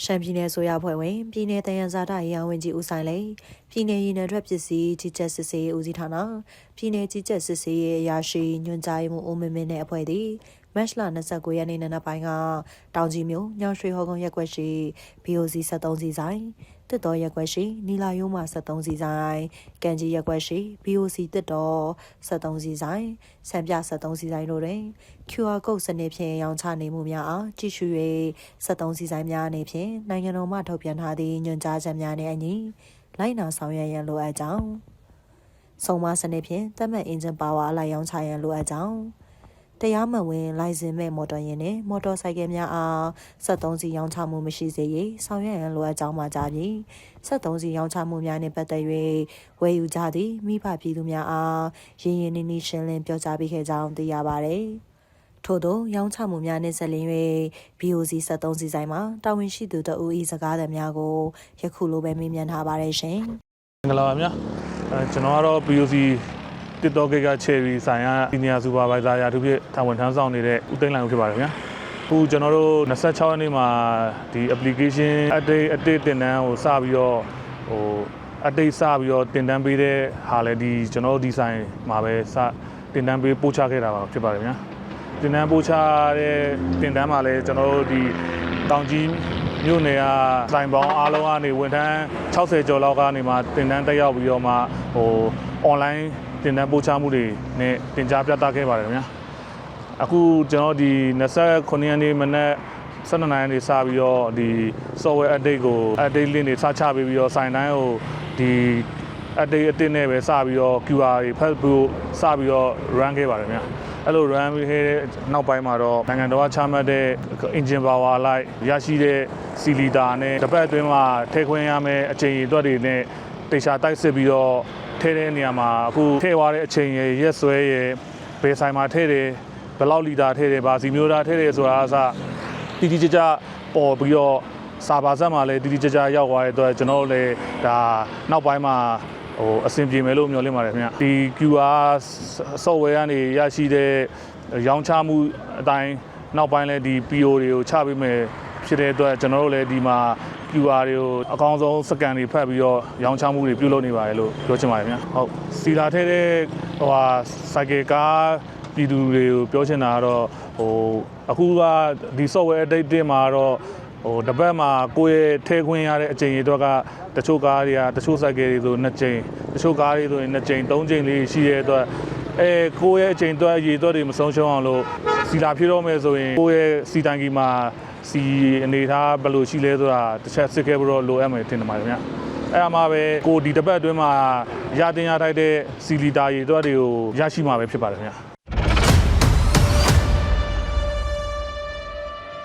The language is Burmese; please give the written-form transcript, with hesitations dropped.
ရှမ်းပြည်နယ်ဆိုရဖွဲ့ဝင်ပြည်နယ်တယံဇာတရေးဝန်ကြီးဦးဆိုင်လေပြည်နယ်ရင်းနယ်ထွက်ပစ္စည်းကြီးကြပ်စစ်ဆေးဦးစီးဌာနပြည်နယ်ကြီးကြပ်စစ်ဆေးရေးအရာရှိညွှန်ကြားမှုဦးမင်းမင်းနဲ့အဖွဲ့သည်မတ်လ29ရက်နေ့နံနက်ပိုင်းကတောင်ကြီးမြို့ညောင်ရွှေဟော်ကုန်းရက်ကွက်ရှိ BOC 73စီဆိုင်တစ်တော်ရက်ကွက်ရှိနီလာယိုးမှ73စီဆိုင်ကံကြီးရက်ကွက်ရှိ BOC တစ်တော်73စီဆိုင်စံပြ73စီဆိုင်တို့တွင် QR code စနစ်ဖြင့်ရောင်းချနေမှုများအားကြည့်ရှု၍73စီဆိုင်များအနေဖြင့်နိုင်ငံတော်မှထုတ်ပြန်ထားသည့်ညွှန်ကြားချက်များနှင့်အညီလိုက်နာဆောင်ရွက်ရန်လိုအပ်ကြောင်းစုံမစနစ်ဖြင့်သတ်မှတ်အင်ဂျင်ပါဝါအလိုက်ရောင်းချရန်လိုအပ်ကြောင်းတရားမဝင်လိုင်စင်မဲ့မော်တော်ယာဉ်နှင့်မော်တော်ဆိုင်ကယ်များအား73စီရောင်းချမှုမရှိစေရဆောင်ရွက်ရန်လိုအပ်ကြောင်းမှာကြားပြီး73စီရောင်းချမှုများနှင့်ပတ်သက်၍ဝယ်ယူကြသည့်မိဘပြည်သူများအားရင်းရင်းနှီးနှီးရှင်းလင်းပြောကြားပေးခဲ့ကြောင်းသိရပါသည်ထို့သောရောင်းချမှုများနှင့်ဆက်လင်း၍ BOC 73စီဆိုင်မှာတာဝန်ရှိသူတဦး၏စကားသံများကိုယခုလိုပဲမေးမြန်းထားပါတယ်ရှင်။မင်္ဂလာပါဗျာ။ကျွန်တော်ကတော့ BOC တစ်တော်ကိကချယ်ရီဆိုင်ရာစီနီယာစူပါဗိုက်ဇာရာထူးဖြစ်တာဝန်ထမ်းဆောင်နေတဲ့ဦးသိန်းလှိုင်ဦးဖြစ်ပါတယ်ဗျာ။အခုကျွန်တော်တို့26ရက်နေ့မှာဒီ application update တင်တန်းကိုစပြီးတော့update စပြီးတော့တင်တန်းပေးတဲ့ဟာလည်းဒီကျွန်တော်တို့ဒီဆိုင်မှာပဲစတင်တန်းပေးပို့ချခဲ့တာပါဖြစ်ပါတယ်ဗျာ။တင်တန်းပို့ချတဲ့တင်တန်းမှာလည်းကျွန်တော်တို့ဒီတောင်ကြီးမြို့နယ်ကဆိုင်ပေါင်းအားလုံးကနေဝန်ထမ်း60ကျော်လောက်ကနေမှတင်တန်းတက်ရောက်ပြီးတော့မှ online တင်တန်းပို့ချမှုတွေနဲ့တင်ကြားပြသခဲ့ပါတယ်ခင်ဗျာအခုကျွန်တော်ဒီ29ရက်နေ့မနက်12နာရီနေစပြီးတော့ဒီ software update ကို update link တွေစချပေးပြီးတော့ဆိုင်တိုင်းကိုဒီ update အစ်နဲ့ပဲစပြီးတော့ QR တွေဖတ်ဖို့စပြီးတော့ run ခဲ့ပါတယ်ခင်ဗျာအဲ့လို run ပြီးခဲ့တဲ့နောက်ပိုင်းမှာတော့နိုင်ငံတော်ကချမှတ်တဲ့ engine power လိုက်ရရှိတဲ့စီလီတာနဲ့တစ်ပတ်အတွင်းမှာထည့်ခွင့်ရမယ့်အချိန်အတွက်တွေနဲ့တေချာတိုက်စစ်ပြီးတော့ထဲတဲ့နေရာမှာအခုထဲသွားတဲ့အချိန်ရရက်စွဲရဘယ်ဆိုင်မှာထဲတယ်ဘယ်လောက်လီတာထဲတယ်ဘာစီမျိုးသားထဲတယ်ဆိုတာအစတိတိကျကျပေါ်ပြီးတော့စာပါဆက်မှာလည်းတိတိကျကျရောက်သွားတဲ့အတွက်ကျွန်တော်တို့လည်းဒါနောက်ပိုင်းမှာအဆင်ပြေမယ်လို့မျှော်လင့်ပါတယ်ခင်ဗျဒီ QR software ကနေရရှိတဲ့ရောင်းချမှုအတိုင်းနောက်ပိုင်းလည်းဒီ PO တွေကိုချပေးမယ်ဖြစ်တဲ့အတွက်ကျွန်တော်တို့လည်းဒီမှာ QR တွေကိုအကောင်းဆုံးစကန်တွေဖတ်ပြီးတော့ရောင်းချမှုတွေပြုလုပ်နေပါတယ်လို့ပြောချင်ပါတယ်ခင်ဗျာဟုတ်စီလာထဲတဲ့စိုက်ကယ်ကားပြည်သူတွေကိုပြောချင်တာကတော့အခုကဒီ software update တင်မှာတော့တစ်ပတ်မှာကိုယ့်ရဲ့ထဲခွင့်ရတဲ့အချိန်တွေအတွက်ကတချို့ကားတွေကတချို့စိုက်ကယ်တွေဆို2ကြိမ်တချို့ကားတွေဆိုရင်2ကြိမ်3ကြိမ်လေးရှိတဲ့အတွက်ကိုယ့်ရဲ့အချိန်အတွက်ရေအတွက်တွေမဆုံးရှုံးအောင်လို့စီလာဖြစ်တော့မယ်ဆိုရင်ကိုယ့်ရဲ့စီတိုင်ကြီးမှာစီအနေထားဘယ်လိုရှိလဲဆိုတာတစ်ချက်စစ်ခဲ့ပြီးတော့လိုအပ်မယ်ထင်တယ်ပါတယ်ခင်ဗျာအဲ့အမှာပဲကိုဒီတစ်ပတ်အတွင်းမှာရတင်ရထိုက်တဲ့စီလီတာရေအတွက်တွေကိုရရှိမှာပဲဖြစ်ပါတယ်ခင်ဗျာ